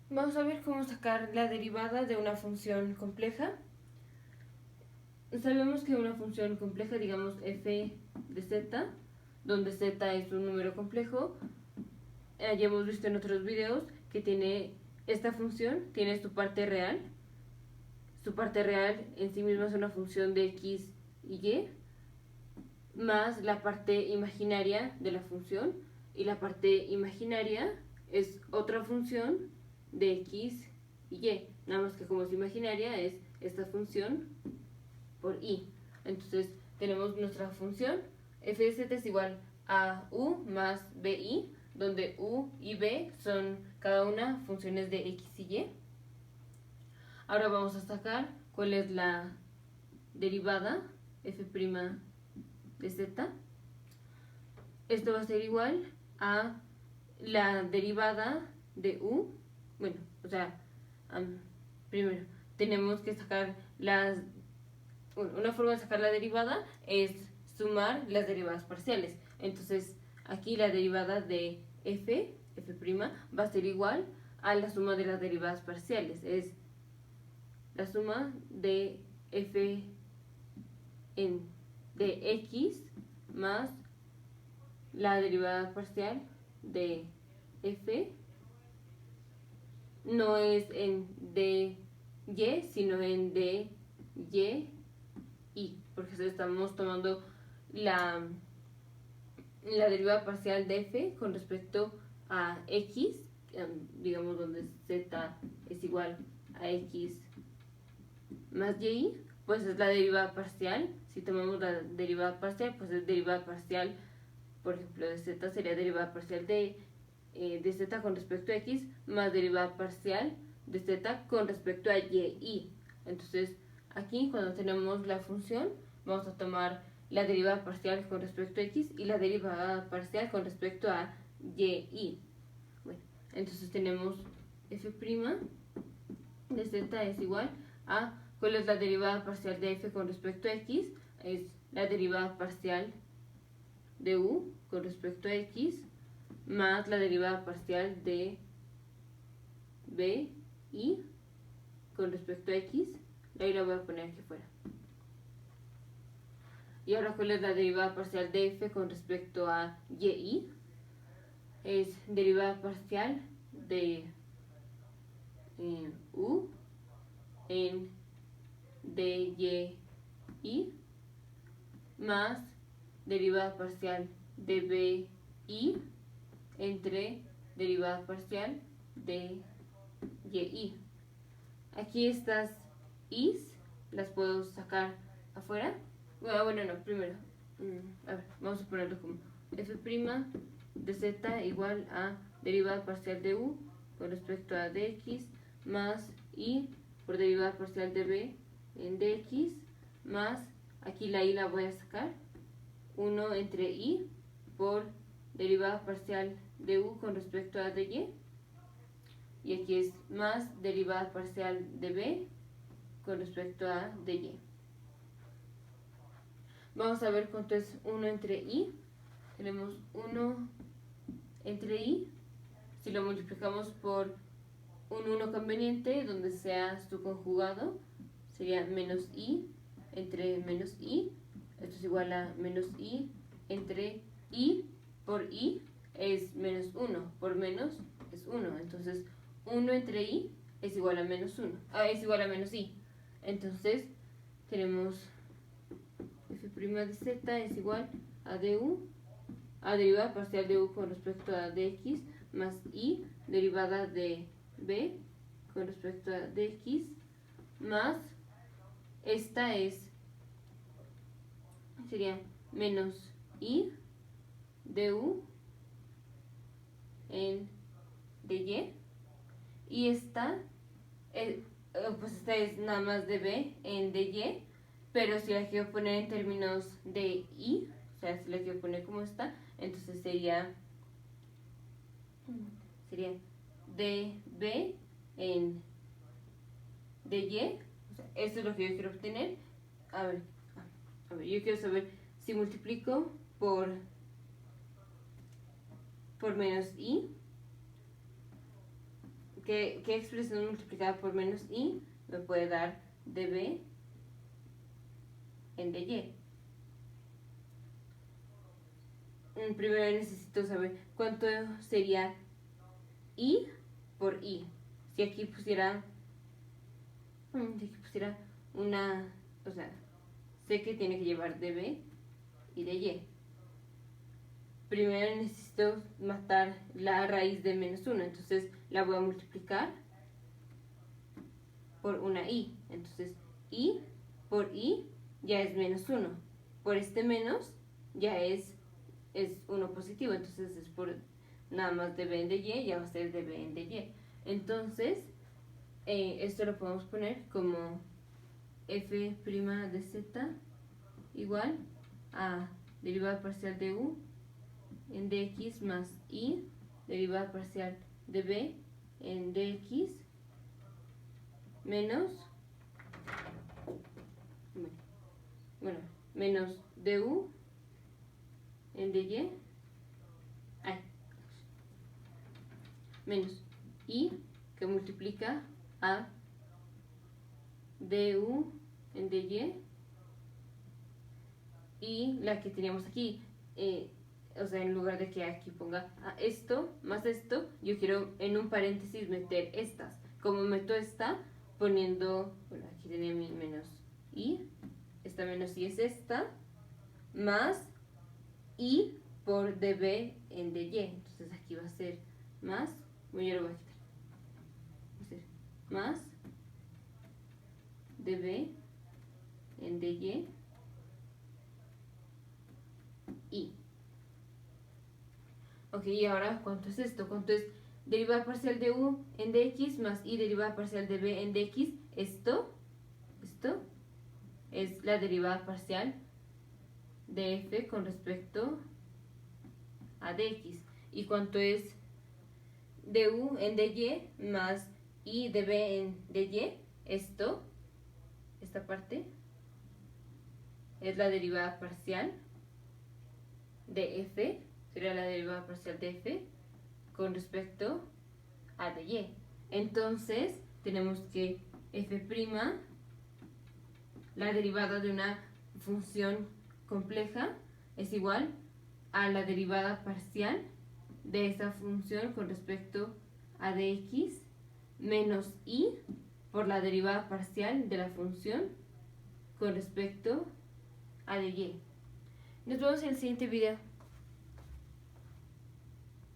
Vamos a ver cómo sacar la derivada de una función compleja. Sabemos que una función compleja, digamos f de z, donde z es un número complejo, ya hemos visto en otros videos que tiene esta función, tiene su parte real. Su parte real en sí misma es una función de x y y, más la parte imaginaria de la función, y la parte imaginaria es otra función de x y y, nada más que como es imaginaria es esta función por i. Entonces tenemos nuestra función f de z es igual a u más bi, donde u y b son cada una funciones de x y y. Ahora vamos a sacar cuál es la derivada f' de z. Esto va a ser igual a la derivada de u. Bueno, o sea, primero tenemos que sacar una forma de sacar la derivada es sumar las derivadas parciales. Entonces, aquí la derivada de f' va a ser igual a la suma de las derivadas parciales. Es la suma de f de x más la derivada parcial de f, no es en dy, sino en dy y, porque estamos tomando la derivada parcial de f con respecto a x, digamos donde z es igual a x más y, pues es la derivada parcial. Si tomamos la derivada parcial, pues es derivada parcial, por ejemplo, de z sería derivada parcial de z con respecto a x más derivada parcial de z con respecto a y. Entonces, aquí cuando tenemos la función, vamos a tomar la derivada parcial con respecto a x y la derivada parcial con respecto a y. Bueno, entonces tenemos f' de z es igual a, ¿cuál es la derivada parcial de f con respecto a x? Es la derivada parcial de u con respecto a x más la derivada parcial de b y con respecto a x. Ahí la voy a poner aquí fuera. Y ahora, ¿cuál es la derivada parcial de f con respecto a y? Es derivada parcial de u en dy más derivada parcial de b y entre derivada parcial de y. Aquí estas i's las puedo sacar afuera. Bueno, no, primero. A ver, vamos a ponerlo como f' de z igual a derivada parcial de u con respecto a dx más y por derivada parcial de b en dx más, aquí la y la voy a sacar, 1 entre y por derivada parcial de u con respecto a dy, y aquí es más derivada parcial de b con respecto a dy. Vamos a ver cuánto es 1 entre i. Tenemos 1 entre i. Si lo multiplicamos por un 1 conveniente, donde sea su conjugado, sería menos i entre menos i. Esto es igual a menos i entre i por i es menos 1, por menos es 1. Entonces 1 entre i es igual a menos 1. Es igual a menos i. Entonces tenemos f' de z es igual a du, a derivada parcial de u con respecto a dx más i derivada de b con respecto a dx más, esta sería menos i du en dy, y esta pues esta es nada más de b en dy, pero si la quiero poner en términos de i, o sea, si la quiero poner como esta, entonces sería db en dy. O sea, esto es lo que yo quiero obtener. A ver, yo quiero saber si multiplico por menos i, ¿qué expresión multiplicada por menos i me puede dar db en dy? Primero necesito saber cuánto sería i por i. Si aquí pusiera una, o sea, sé que tiene que llevar db y dy. Primero necesito matar la raíz de menos 1, entonces la voy a multiplicar por una i. Entonces i por i ya es menos 1. Por este menos ya es 1 positivo, entonces es por nada más db en dy, ya va a ser db en dy. Entonces esto lo podemos poner como f' de z igual a derivada parcial de u en dx más i derivada parcial de b en dx menos menos du en dy menos i que multiplica a du en dy y la que teníamos aquí, o sea, en lugar de que aquí ponga esto más esto, yo quiero en un paréntesis meter estas. Como meto esta poniendo, bueno, aquí tenía mi menos i, esta menos i es esta, más i por db en dy. Entonces aquí va a ser más, bueno, yo lo voy a quitar, va a ser más db en dy i. Ok, y ahora, ¿cuánto es esto? ¿Cuánto es derivada parcial de u en dx más i derivada parcial de b en dx? Esto es la derivada parcial de f con respecto a dx. ¿Y cuánto es du en dy más i de b en dy? Esta parte, es la derivada parcial de f, sería la derivada parcial de f con respecto a dy. Entonces, tenemos que f', la derivada de una función compleja, es igual a la derivada parcial de esa función con respecto a dx menos i por la derivada parcial de la función con respecto a dy. Nos vemos en el siguiente video.